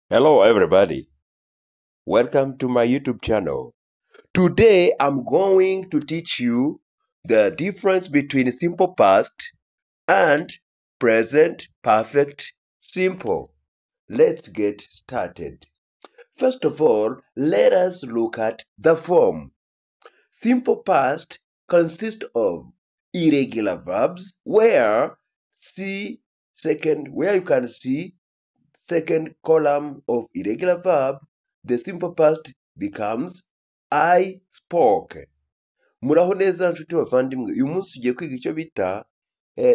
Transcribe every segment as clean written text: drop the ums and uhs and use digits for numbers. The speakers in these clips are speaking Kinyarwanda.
Hello everybody, welcome to my YouTube channel. Today I'm going to teach you the difference between simple past and present perfect simple. Let's get started. First of all, let us look at the form. Simple past consists of irregular verbs where you can see second column of irregular verb, the simple past becomes I spoke. Muraho neza nshuti bavandimwe, uyu munsi tugiye kwiga icyo bita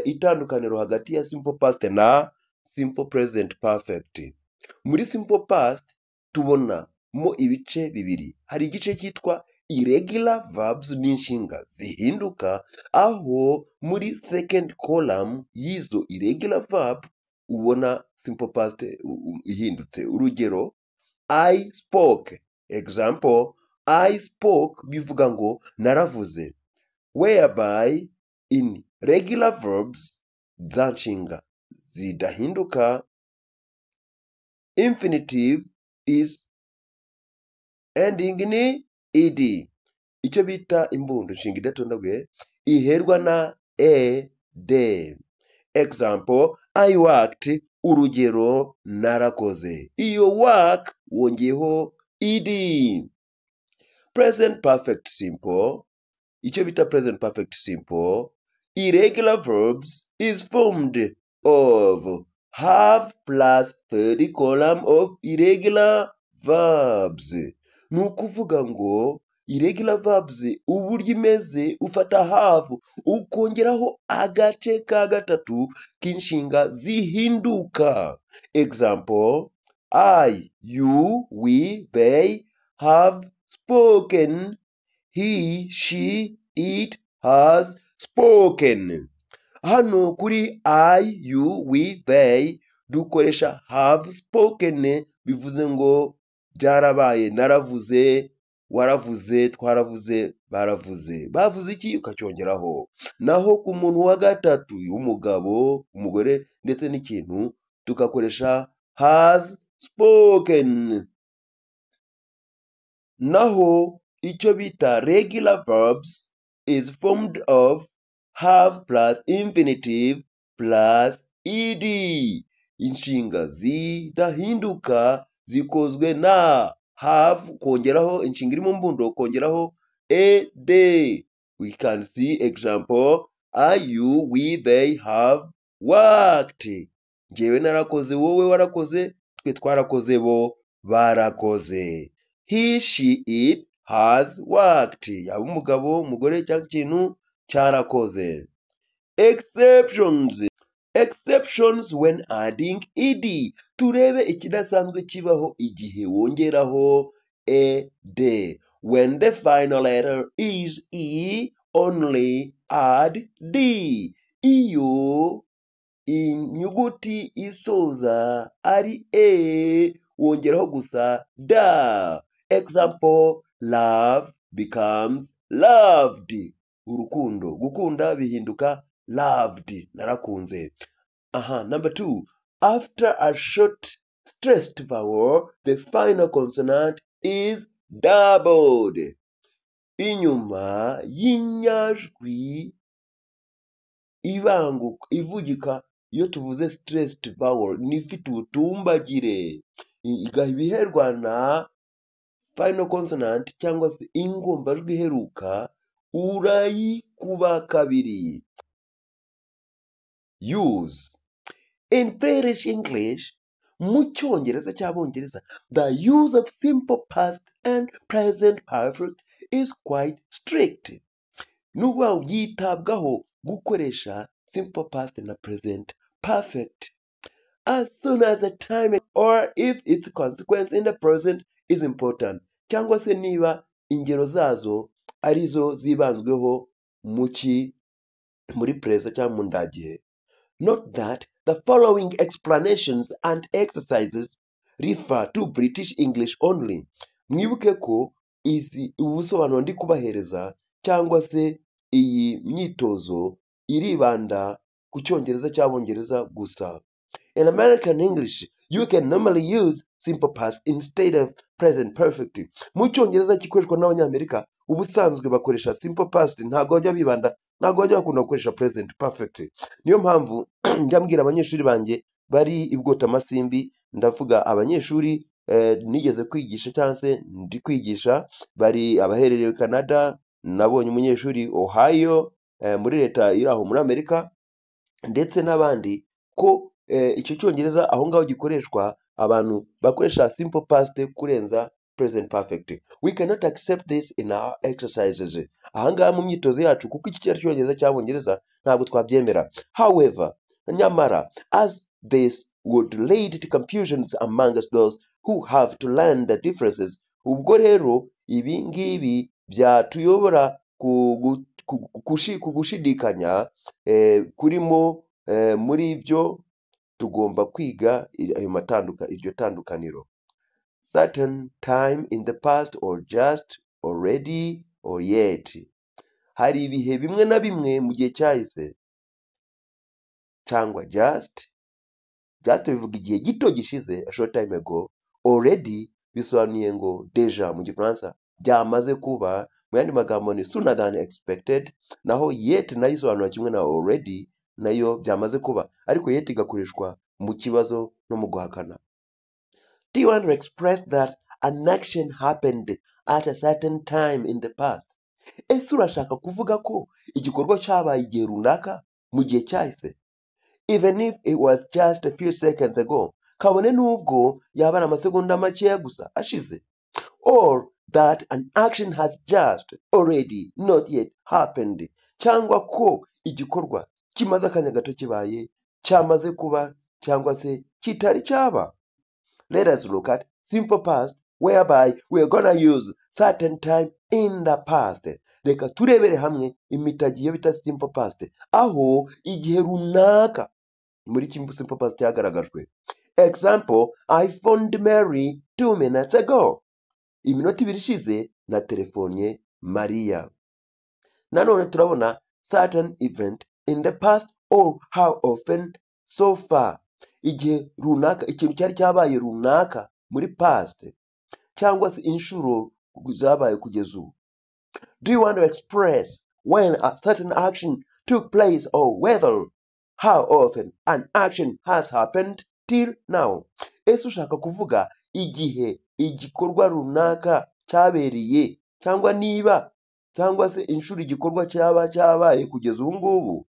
itandukaniro hagati ya simple past na simple present perfect. Muri simple past tubona mo ibice bibiri. Hari igice cyitwa irregular verbs n'inshinga zihinduka, aho muri second column y'izo irregular verb ubona simple past ihindutse. Urugero, I spoke. Example, I spoke bivuga ngo naravuze. Whereby in regular verbs za nshinga zidahinduka, infinitive is ending in ed. Icyo bita imbundo nshinga idatondaguye iherwa na ed. Example, I worked. Urugero, narakoze. Iyo work wongeyeho ed. Present perfect simple. Icyo bita present perfect simple, irregular verbs is formed of have plus third column of irregular verbs. Ni ukuvuga ngo irregular verbs uburyo imeze ufata have ukongeraho agace ka gatatu k'inshinga zihinduka. Example, I, you, we, they have spoken. He, she, it has spoken. Hano kuri I, you, we, they dukoresha have spoken, bivuze ngo byarabaye, naravuze, waravuze, twaravuze, baravuze. Bavuze iki ukacyongeraho. Naho ku muntu wa gatatu umugabo, umugore ndetse n'ikintu tugakoresha has spoken. Naho icyo bita regular verbs is formed of have plus infinitive plus ed. Inshinga zidahinduka zikozwe na have kongeraho inshinga iri mu mbundo kongeraho ed. We can see example, I, you, we, they have worked. Njyewe narakoze, wowe warakoze, twe twarakoze, bo barakoze. He, she, it has worked. Yaba umugabo, umugore cyangwa ikintu cyarakoze. Exceptions. Exceptions when adding ed. Turebe ikidasanzwe kibaho igihe wongeraho ed. When the final letter is e, only add d. Iyo inyuguti isoza ari e, wongeraho gusa da. Example, love becomes loved. Urukundo, gukunda bihinduka loved, narakunze. Number 2, after a short stressed vowel, the final consonant is doubled. Inyuma y'inyajwi ibanguka ivugika iyo tuvuze stressed vowel n'ifite ubutumbagire ibiherwa na final consonant cyangwa se ingombajwi iheruka urayikuba kabiri. Use. In British English, mu cyongereza cy'abongereza, the use of simple past and present perfect is quite strict. Nubwo yitabwaho gukoresha simple past na present perfect as soon as a time or if its consequence in the present is important, cyangwa se niba ingero zazo arizo zibanzweho muri present cyangwa mu ndagihe. Note that the following explanations and exercises refer to British English only. Mwibuke ko ubusobanuro ndi kubahereza cyangwa se iyi myitozo iribanda ku cyongereza cy'abongereza gusa. In American English, you can normally use simple past instead of present perfect. Mu cyongereza gikoreshwa n'abanyamerika ubusanzwe bakoresha simple past, ntabwo bajya bakunda gukoresha present perfect. Niyo mpamvu njya mbwira abanyeshuri banjye bari i Bwotamasimbi, ndavuga abanyeshuri nigeze kwigisha cyangwa se ndi kwigisha, bari abaherereye Canada, nabonye umunyeshuri Ohio muri leta iri aho muri Amerika, ndetse n'abandi, ko icyo cyongereza aho ngaho gikoreshwa, abantu bakoresha simple past kurenza present perfect. We cannot accept this in our exercises. Aha ngaha mu myitozo yacu, kuko iki cyongereza cy'abongereza ntabwo twabyemera. However, nyamara, as this would lead to confusions amongst those who have to learn the differences, ubwo rero ibi ngibi byatuyobora kugushidikanya kurimo muri byo tugomba kwiga iryo tandukaniro. Certain time in the past, or just, already, or yet. Hari ibihe bimwe na bimwe mu gihe cyahise, cyangwa just bivuga igihe gito gishize, a short time ago. Already bisobanuye ngo deja mu gifaransa byamaze kuba, mu yandi magambo ni sooner than expected. Naho yet nayo isobanura kimwe na already, nayo byamaze kuba, ariko yet igakoreshwa mu kibazo no mu guhakana. Do you want to express that an action happened at a certain time in the past? Ese urashaka kuvuga ko igikorwa cyabaye igihe runaka mu gihe cyahise, even if it was just a few seconds ago, kabone nubwo yaba ari amasegonda makeya gusa ashize? Or that an action has just, already, not yet happened, cyangwa ko igikorwa kimaze akanya gato kibaye, cyamaze kuba, cyangwa se kitari cyaba? Let us look at simple past, whereby we are gonna use certain time in the past. Reka turebere hamwe imitagiye bita simple past, aho igihe runaka muri simple past cyagaragajwe. Example, I phoned Mary 2 minutes ago. Iminota 2 ishize na telefonye Maria. Nanone turabona certain event in the past, or how often, so far. Igihe runaka, ikintu cyari cyabaye runaka muri past, cyangwa se inshuro zabaye kugeza ubu. Do you want to express when a certain action took place, or whether, how often an action has happened till now? Ese ushaka kuvuga igihe igikorwa runaka cyabereye, cyangwa niba, cyangwa se inshuro igikorwa cyabaye kugeza ubu ngubu?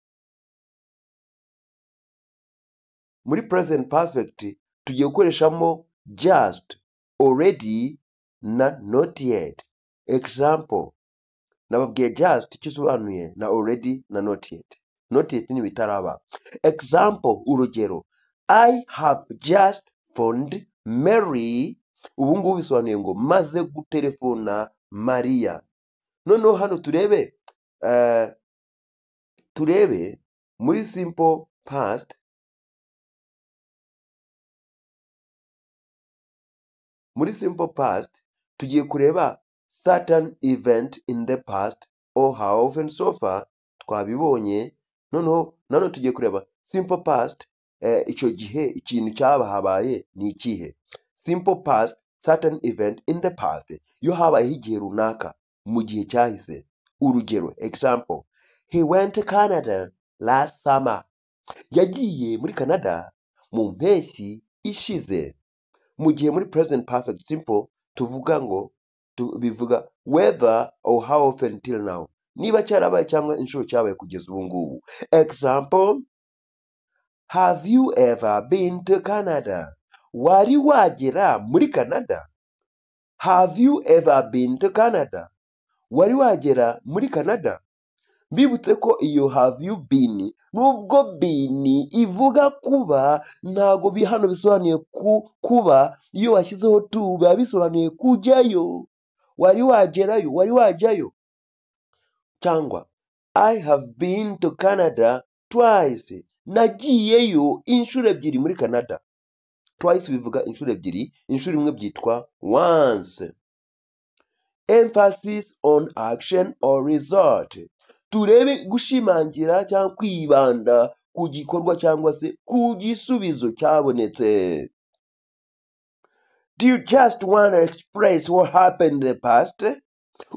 Muri present perfect tugiye gukoreshamo just, already na not yet. Example, nababwiye just kisobanuye na already na not yet. Not yet ni bitaraba. Example, urugero, I have just phoned Mary. Ubu ngubu bisobanuye ngo maze gutelefona Maria. Noneho hano turebe muri simple past. Muri simple past tugiye kureba certain event in the past, or how often, so far, twabibonye. Noneho tugiye kureba simple past, icyo gihe ikintu cyabahabaye ni ikihe. Simple past, certain event in the past, iyo habayeho igihe runaka mu gihe cyahise. Urugero, example, he went to Canada last summer. Yagiye muri Canada mu mpeshyi ishize. Mu gihe muri present perfect simple tuvuga ngo bivuga whether or how often till now, niba cyarabaye cyangwa inshuro cyabaye kugeza ubu ngubu. Example, have you ever been to Canada? Wari wagera muri Canada? Have you ever been to Canada? Wari wagera muri Canada? Bibutse ko iyo have you been, nubwo been ivuga kuba, ntago hano bisobanuye kuba. Iyo washyizeho to biba bisobanuye kujyayo, wari wagerayo, wari wajyayo. Cyangwa I have been to Canada twice. Nagiyeyo inshuro 2 muri Canada. Twice bivuga inshuro 2, inshuro imwe byitwa once. Emphasis on action or result. Turebe gushimangira cyangwa kwibanda ku gikorwa cyangwa se ku gisubizo cyabonetse. Do you just want to express what happened in the past?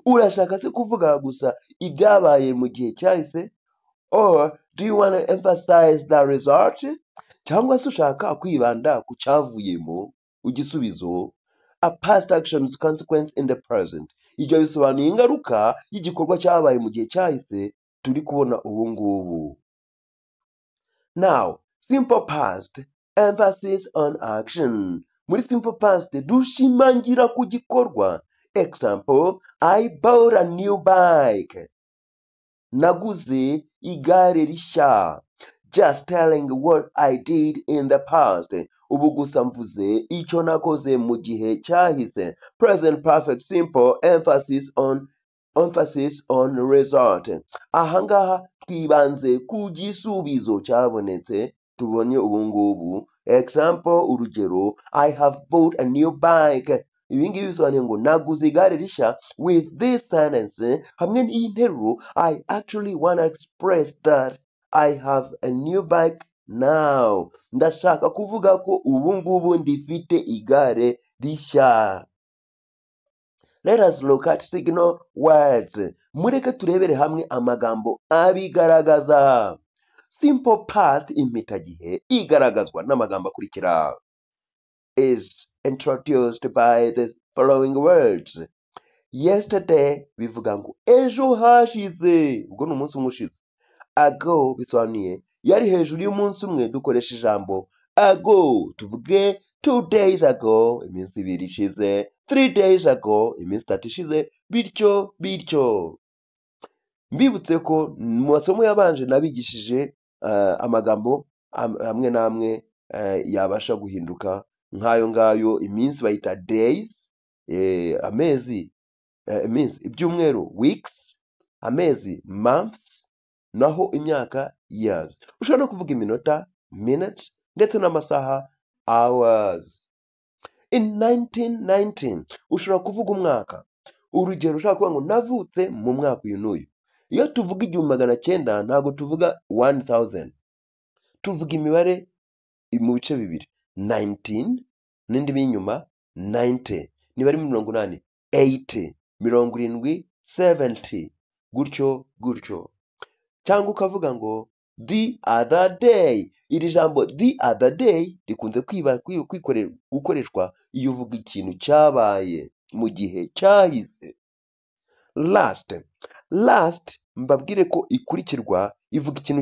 Urashaka se kuvuga gusa ibyabaye mu gihe cyahise? Or do you want to emphasize the result? Cyangwa se ushaka kwibanda ku cyavuyemo igisubizo? A past action's consequence in the present. Ibyo bisobanuye ingaruka y'igikorwa cyabaye mu gihe cyahise turi kubona ubu ngubu. Now, simple past, emphasis on action. Muri simple past dushimangira ku gikorwa. Example, I bought a new bike. Naguze igare rishya. Just telling what I did in the past. Ubu gusa mvuze icyo nakoze mu gihe cyahise. Present perfect simple emphasis on result. Ahangaha twibanze ku gisubizo cyabonetse tubonye ubu ngubu. Example, urugero, I have bought a new bike. Ibi ngibi bisobanuye ngo naguze igare rishya. With this sentence hamwe n'iyi nteruro, I actually want to express that I have a new bike now. Ndashaka kuvuga ko ubu ngubu ndifite igare rishya. Let us look at signal words. Mureke turebere hamwe amagambo abigaragaza. Simple past impitagihe igaragazwa n'amagambo akurikira. Is introduced by the following words. Yesterday bivuga ngo ejo hashize, ubwo ni umunsi umwe ushize. Ago bisobanuye yari hejuru y'umunsi umwe, dukoresha ijambo ago. Tuvuge 2 days ago, iminsi 2 ishize. 3 days ago, iminsi 3 ishize. Bityo bityo. Mbibutse ko mu masomo yabanje nabigishije amagambo amwe n'amwe yabasha guhinduka nk'ayo ngayo. Iminsi bayita days, amezi iminsi, ibyumweru weeks, amezi months, naho imyaka years. Ushobora no kuvuga iminota minutes ndetse n'amasaha hours. In 1919 ushobora kuvuga umwaka. Urugero, ushobora kuvuga ngo navutse mu mwaka uyu n'uyu. Iyo tuvuga 1900 ntabwo tuvuga 1000, tuvuga imibare mu bice bibiri. 19 n'indi b'inyuma 90, niba ari 80, 80, 70, 70, gutyo gutyo. Cyangwa ukavuga ngo the other day. Iri jambo the other day rikunze gukoreshwa iyo uvuga ikintu cyabaye mu gihe cyahise. Last mbabwire ko ikurikirwa ivuga ikintu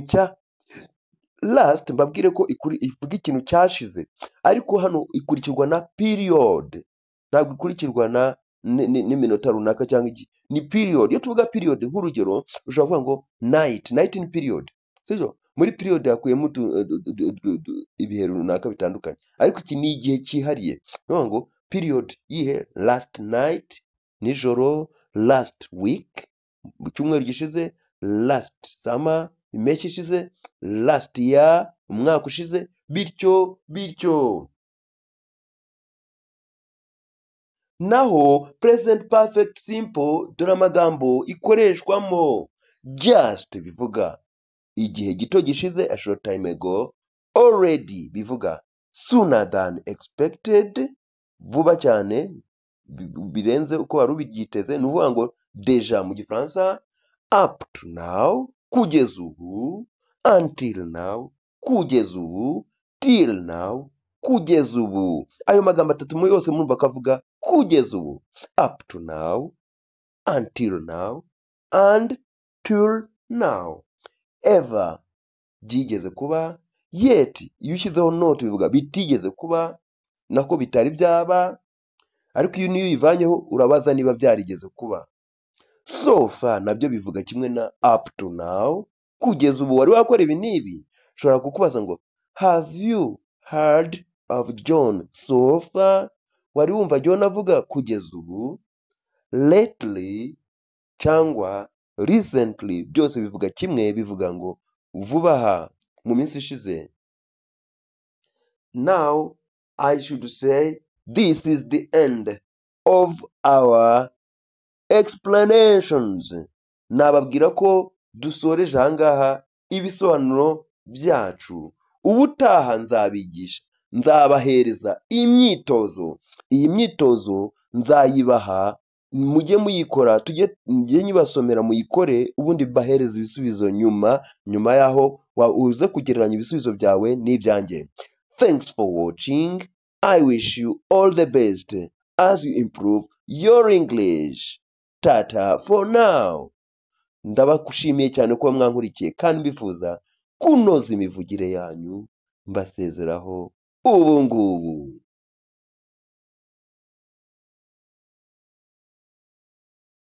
ivuga ikintu cyashize, ariko hano ikurikirwa na period, ntabwo ikurikirwa n'iminota runaka cyangwa iki. Ni period. Iyo tuvuga period, nk'urugero ushobora kuvuga ngo night in period, sibyo? Muri period yakuyemo ibihe runaka bitandukanye, ariko iki ni igihe cyihariye. Niyo ngo period yihe, last night, nijoro, last week, mu cyumweru gishize, last summer, impeshyi ishize, last year, umwaka ushize, bityo bityo. Naho present perfect simple dore amagambo ikoreshwamo. Just bivuga igihe gito gishize, a short time ago. Already bivuga sooner than expected, vuba cyane birenze uko wari ubyiteze. Ni ukuvuga ngo deja mu gifaransa. Up to now, kugeza ubu. Until now, kugeza ubu. Till now, kugeza ubu. Ayo magambo atatu mu yose murumva akavuga kugeza ubu. Up to now, until now, and till now. Ever byigeze kuba. Yet iyo ushyizeho not bivuga bitigeze kuba, nako bitari byaba, ariko iyo niyo uyivanyeho urabaza niba byarigeze kuba. So far nabyo bivuga kimwe na up to now, kugeza ubu wari wakora ibi n'ibi. Ushobora kukubaza ngo have you heard of John so far? Wari wumva John avuga kugeza ubu? Lately cyangwa recently byose bivuga kimwe, bivuga ngo vuba aha, mu minsi ishize. Now I should say this is the end of our explanations. Nababwira ko dusoreje ahangaha ibisobanuro byacu. Ubutaha nzabigisha nzabahereza imyitozo. Iyi myitozo nzayibaha, mujye muyikora, njye nyibasomera muyikore, ubundi bahereza ibisubizo nyuma yaho uze kugereranya ibisubizo byawe n'ibyanjye. Thanks for watching. I wish you all the best as you improve your English. Tata for now. Ndabakushimiye cyane kuba mwankurikiye kandi mbifuza kunoza imivugire yanyu. Mbasezeraho ubu ngubu.